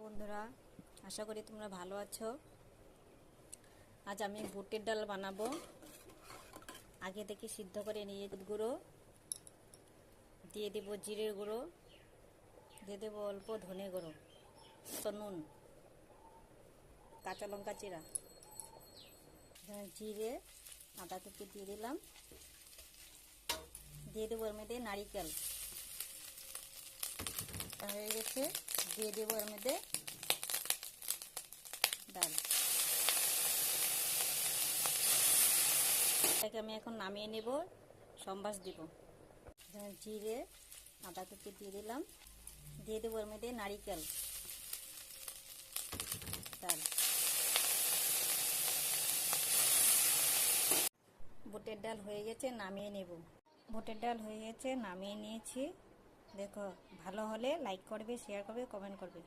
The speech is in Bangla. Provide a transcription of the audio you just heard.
বন্ধুরা, আশা করি তোমরা ভালো আছো। আজ আমি বুটের ডাল বানাবো। আগে থেকে সিদ্ধ করে নিয়ে দুধ গুঁড়ো দিয়ে দেবো, জিরের গুঁড়ো দিয়ে দেবো, অল্প ধনে গুঁড়ো, তো নুন, কাঁচা লঙ্কা চিরা, জিরে, আদা কুচি দিয়ে দিলাম, দিয়ে দেবো এর মধ্যে নারিকেল হয়ে গেছে, দিয়ে দেবো এর মধ্যে ডাল। এটাকে আমি এখন নামিয়ে নেব, সম্বাস দিব। জিরে, আদা কুচি দিয়ে দিলাম, দিয়ে দেবো এর মধ্যে নারিকেল ডাল। বুটের ডাল হয়ে গেছে, নামিয়ে নেব। বুটের ডাল হয়ে গেছে, নামিয়ে নিয়েছি। দেখো, ভালো হলে লাইক করবে, শেয়ার করবে, কমেন্ট করবে।